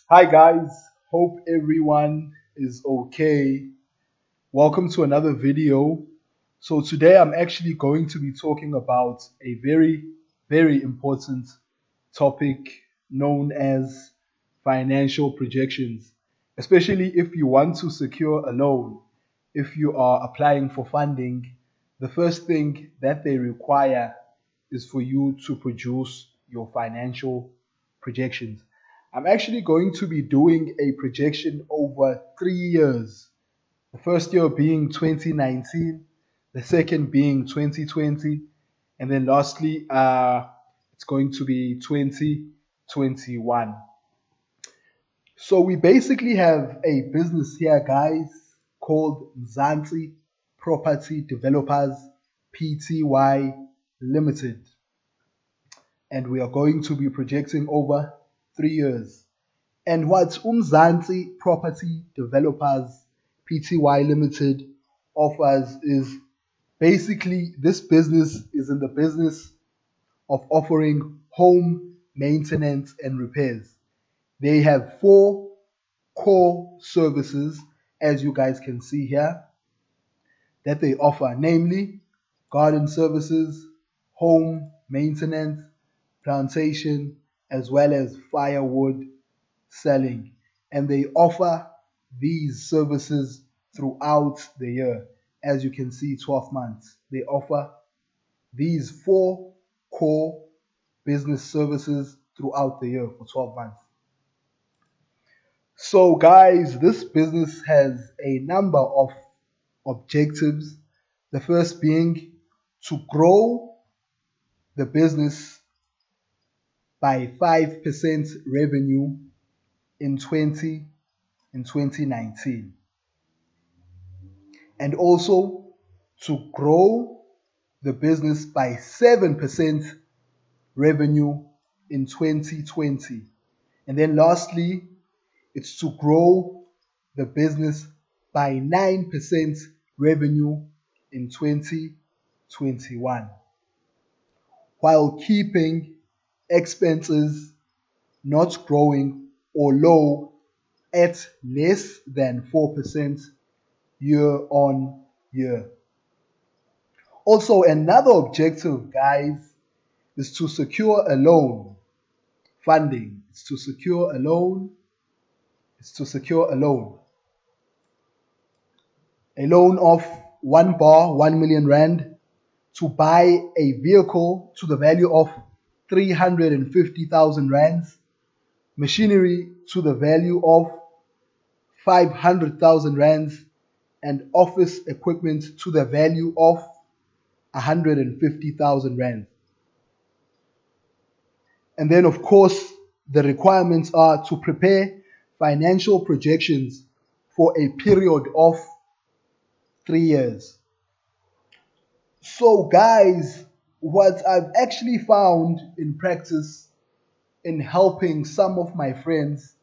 Hi guys, hope everyone is okay. Welcome to another video. So today I'm actually going to be talking about a very important topic known as financial projections, especially if you want to secure a loan. If you are applying for funding, the first thing that they require is for you to produce your financial projections. I'm actually going to be doing a projection over 3 years. The first year being 2019, the second being 2020, and then lastly, it's going to be 2021. So we basically have a business here, guys, called Mzansi Property Developers Pty Limited, and we are going to be projecting over 3 years. And what Mzansi Property Developers Pty Limited offers is basically this business is in the business of offering home maintenance and repairs. They have four core services, as you guys can see here, that they offer, namely garden services, home maintenance, plantation, as well as firewood selling. And they offer these services throughout the year. As you can see, 12 months. They offer these four core business services throughout the year for 12 months. So, guys, this business has a number of objectives. The first being to grow the business by 5% revenue in 2019, and also to grow the business by 7% revenue in 2020. And then lastly, it's to grow the business by 9% revenue in 2021, while keeping expenses not growing or low at less than 4% year on year. Also, another objective, guys, is to secure a loan funding. It's to secure a loan. It's to secure a loan. A loan of 1 million rand to buy a vehicle to the value of 350,000 rands, machinery to the value of 500,000 rands, and office equipment to the value of 150,000 rands. And then, of course, the requirements are to prepare financial projections for a period of 3 years. So, guys, what I've actually found in practice in helping some of my friends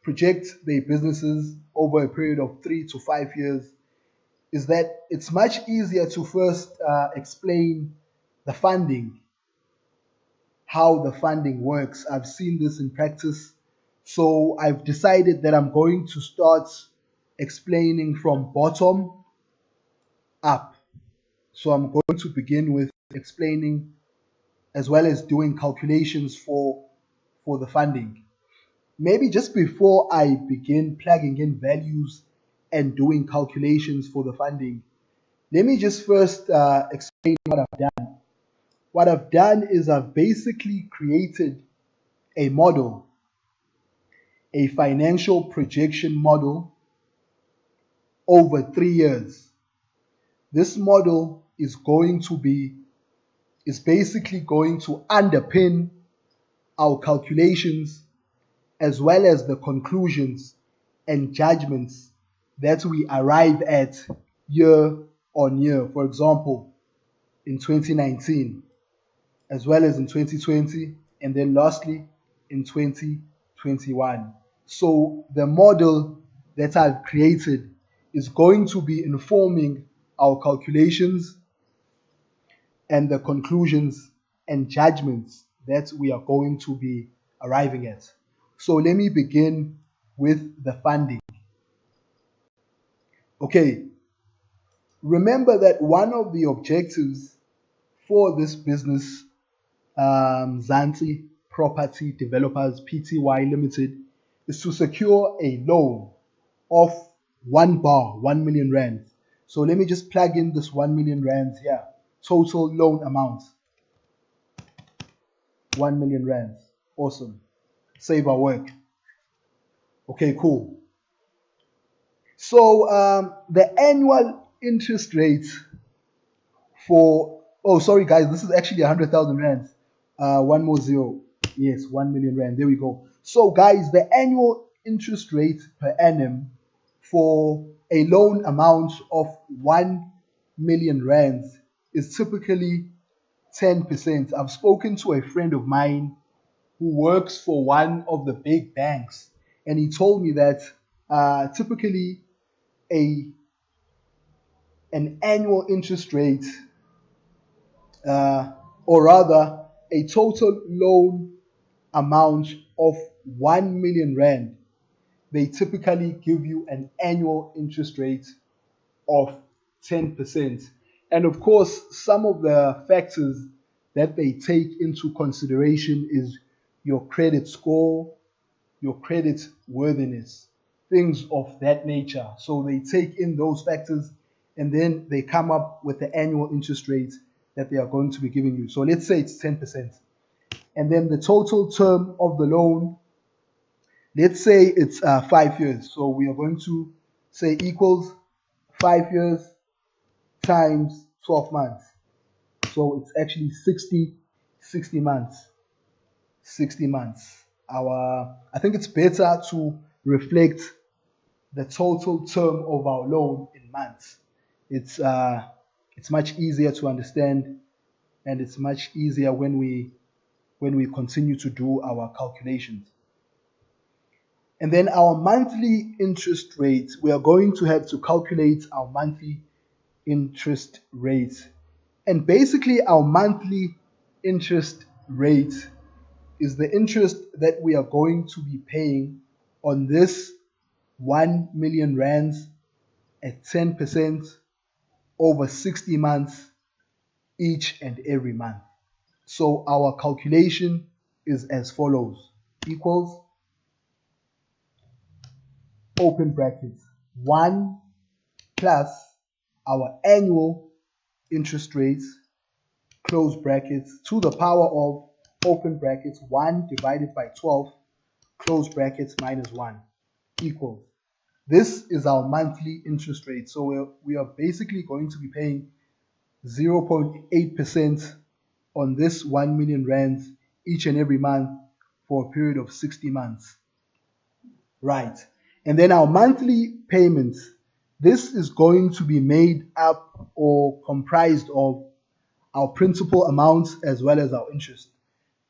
project their businesses over a period of 3 to 5 years is that it's much easier to first explain the funding, how the funding works. I've seen this in practice, so I've decided that I'm going to start explaining from bottom up. So I'm going to begin with explaining as well as doing calculations for the funding. Maybe just before I begin plugging in values and doing calculations for the funding, let me just first explain what I've done. What I've done is I've basically created a model, a financial projection model over 3 years. This model is basically going to underpin our calculations as well as the conclusions and judgments that we arrive at year on year. For example, in 2019, as well as in 2020, and then lastly in 2021. So the model that I've created is going to be informing our calculations and the conclusions and judgments that we are going to be arriving at. So let me begin with the funding. Okay, remember that one of the objectives for this business, Zanti Property Developers Pty Limited, is to secure a loan of 1 million rand. So let me just plug in this 1 million rand here. Total loan amount, 1 million rand. Awesome. Save our work. Okay, cool. So the annual interest rate for, oh, sorry guys, this is actually 100,000 rand. One more zero. Yes, 1 million rand. There we go. So guys, the annual interest rate per annum for a loan amount of 1 million rand is typically 10%. I've spoken to a friend of mine who works for one of the big banks, and he told me that typically an annual interest rate, or rather a total loan amount of 1 million rand, they typically give you an annual interest rate of 10%. And of course, some of the factors that they take into consideration is your credit score, your credit worthiness, things of that nature. So they take in those factors and then they come up with the annual interest rate that they are going to be giving you. So let's say it's 10%. And then the total term of the loan, let's say it's 5 years. So we are going to say equals 5 years times 12 months. So it's actually 60 months. 60 months. I think it's better to reflect the total term of our loan in months. It's much easier to understand, and it's much easier when we continue to do our calculations. And then our monthly interest rate, we are going to have to calculate our monthly interest rate. And basically our monthly interest rate is the interest that we are going to be paying on this 1 million rands at 10% over 60 months each and every month. So our calculation is as follows: equals, open brackets, 1 plus our annual interest rates, close brackets, to the power of, open brackets, 1 divided by 12, close brackets, minus 1, equals. This is our monthly interest rate. So we are basically going to be paying 0.8% on this 1 million rands each and every month for a period of 60 months. Right. And then our monthly payments, this is going to be made up or comprised of our principal amounts as well as our interest.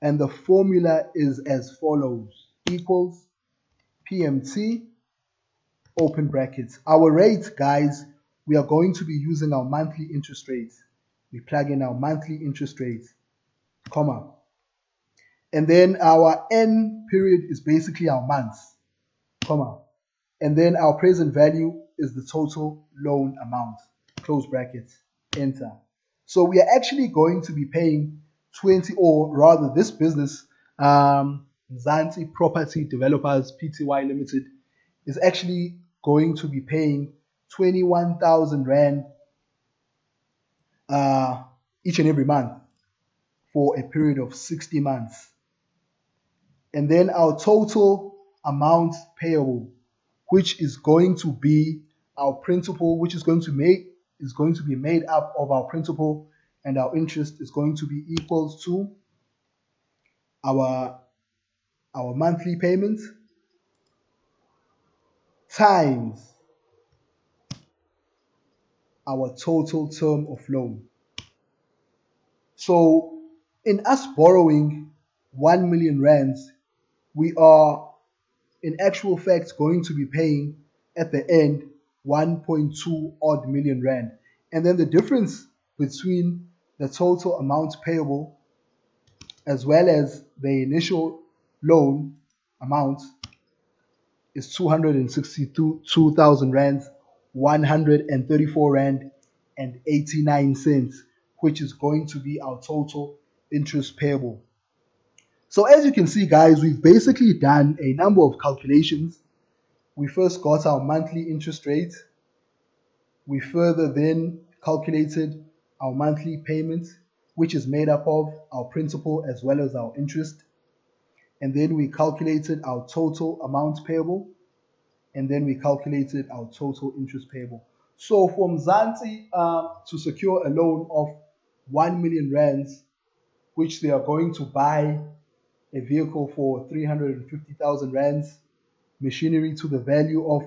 And the formula is as follows: equals PMT, open brackets. Our rate, guys, we are going to be using our monthly interest rates. We plug in our monthly interest rates, comma. And then our N period is basically our months, comma. And then our present value is the total loan amount, close brackets, enter. So we are actually going to be paying 20, or rather this business, Zanti Property Developers Pty Limited, is actually going to be paying 21,000 Rand each and every month for a period of 60 months. And then our total amount payable, which is going to be our principal, which is going to be made up of our principal and our interest, is going to be equals to our monthly payment times our total term of loan. So in us borrowing 1 million rands, we are in actual fact going to be paying at the end 1.2 odd million rand. And then the difference between the total amount payable as well as the initial loan amount is 262,000 rands, 134 rand and 89 cents, which is going to be our total interest payable. So as you can see, guys, we've basically done a number of calculations. We first got our monthly interest rate. We further then calculated our monthly payment, which is made up of our principal as well as our interest. And then we calculated our total amount payable. And then we calculated our total interest payable. So for Mzansi to secure a loan of 1 million rands, which they are going to buy a vehicle for 350,000 rands, machinery to the value of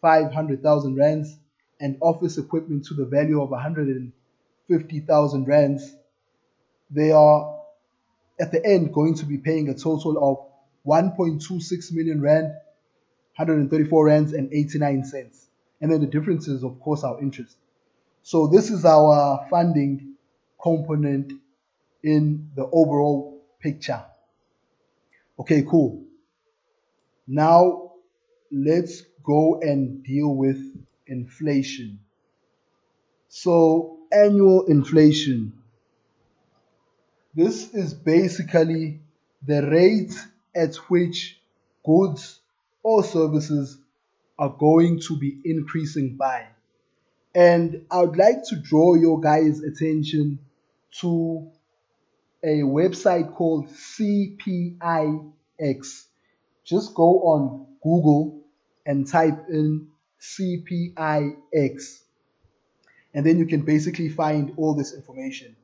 500,000 rands, and office equipment to the value of 150,000 rands, they are at the end going to be paying a total of 1.26 million rand, 134 rands and 89 cents. And then the difference is, of course, our interest. So this is our funding component in the overall picture. Okay, cool. Now let's go and deal with inflation. So annual inflation. This is basically the rate at which goods or services are going to be increasing by. And I would like to draw your guys' attention to a website called CPIX. Just go on Google and type in CPIX, and then you can basically find all this information.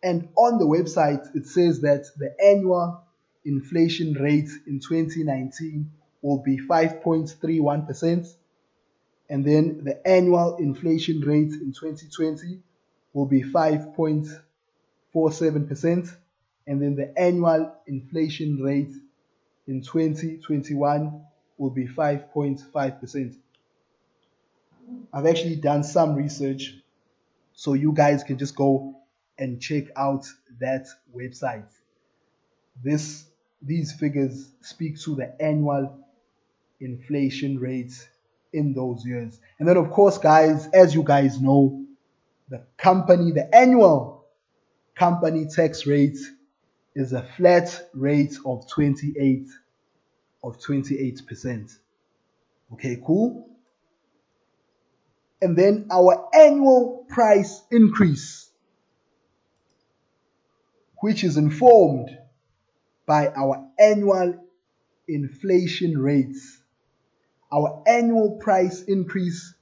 And on the website, it says that the annual inflation rate in 2019 will be 5.31%, and then the annual inflation rate in 2020 will be 5.47%, and then the annual inflation rate in 2021 will be 5.5%. I've actually done some research, so you guys can just go and check out that website. These figures speak to the annual inflation rates in those years. And then, of course, guys, as you guys know, the annual company tax rate is a flat rate of 28%. Okay, cool. And then our annual price increase, which is informed by our annual inflation rates. Our annual price increase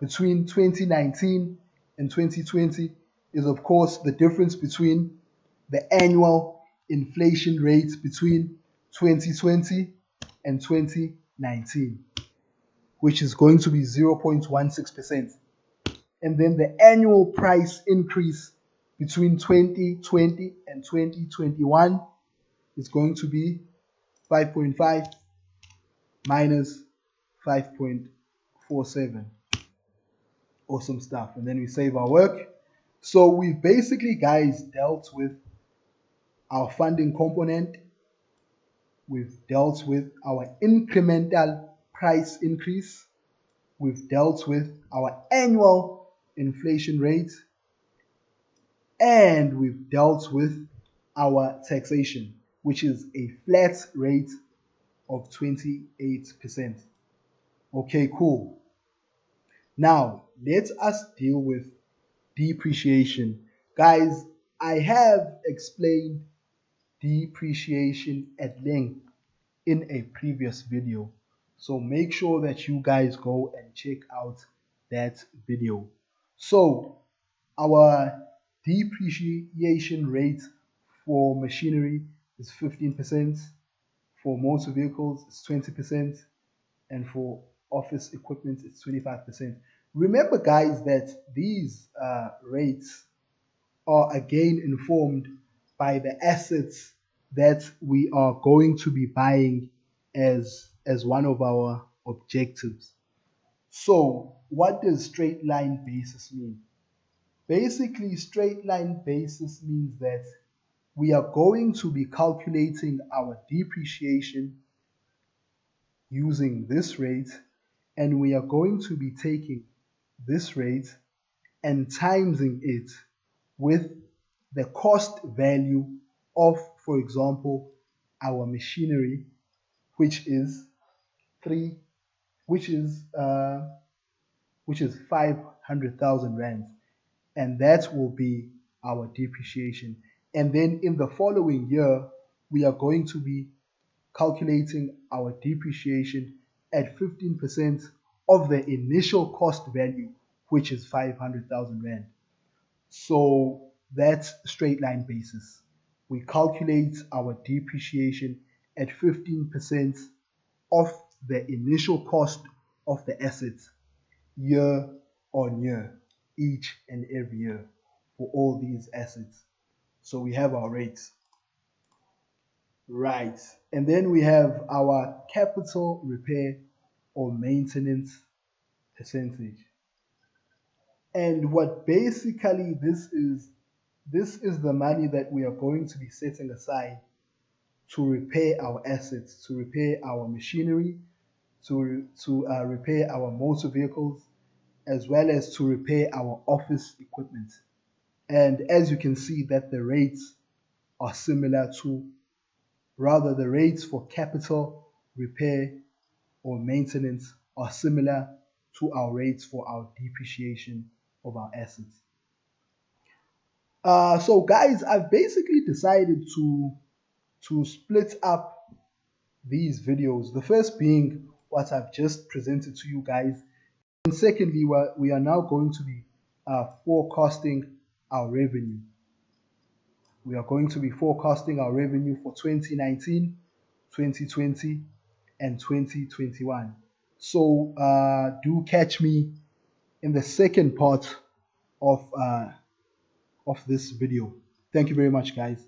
between 2019 and 2020 is, of course, the difference between the annual inflation rate between 2020 and 2019, which is going to be 0.16%. And then the annual price increase between 2020 and 2021 is going to be 5.5 minus 5.47. Awesome stuff. And then we save our work. So we basically, guys, dealt with our funding component. We've dealt with our incremental price increase. We've dealt with our annual inflation rate. And we've dealt with our taxation, which is a flat rate of 28%. Okay, cool. Now, let us deal with depreciation. Guys, I have explained depreciation at length in a previous video. So make sure that you guys go and check out that video. So our depreciation rate for machinery is 15%, for motor vehicles it's 20%, and for office equipment it's 25%. Remember, guys, that these rates are again informed by the assets that we are going to be buying as one of our objectives. So what does straight line basis mean? Basically, straight line basis means that we are going to be calculating our depreciation using this rate, and we are going to be taking this rate and timesing it with the cost value of, for example, our machinery, which is three, which is 500,000 rands, and that will be our depreciation. And then in the following year, we are going to be calculating our depreciation at 15% of the initial cost value, which is 500,000 rand. So that's straight line basis. We calculate our depreciation at 15% of the initial cost of the assets year on year, each and every year for all these assets. So we have our rates. Right. And then we have our capital repair or maintenance percentage. And what basically this is the money that we are going to be setting aside to repair our assets, to repair our machinery, to repair our motor vehicles, as well as to repair our office equipment. And as you can see that the rates are similar to, rather the rates for capital repair or maintenance are similar to our rates for our depreciation of our assets. So guys, I've basically decided to split up these videos. The first being what I've just presented to you guys. And secondly, we are now going to be forecasting our revenue. We are going to be forecasting our revenue for 2019, 2020, and 2021. So do catch me in the second part of this video. Thank you very much, guys.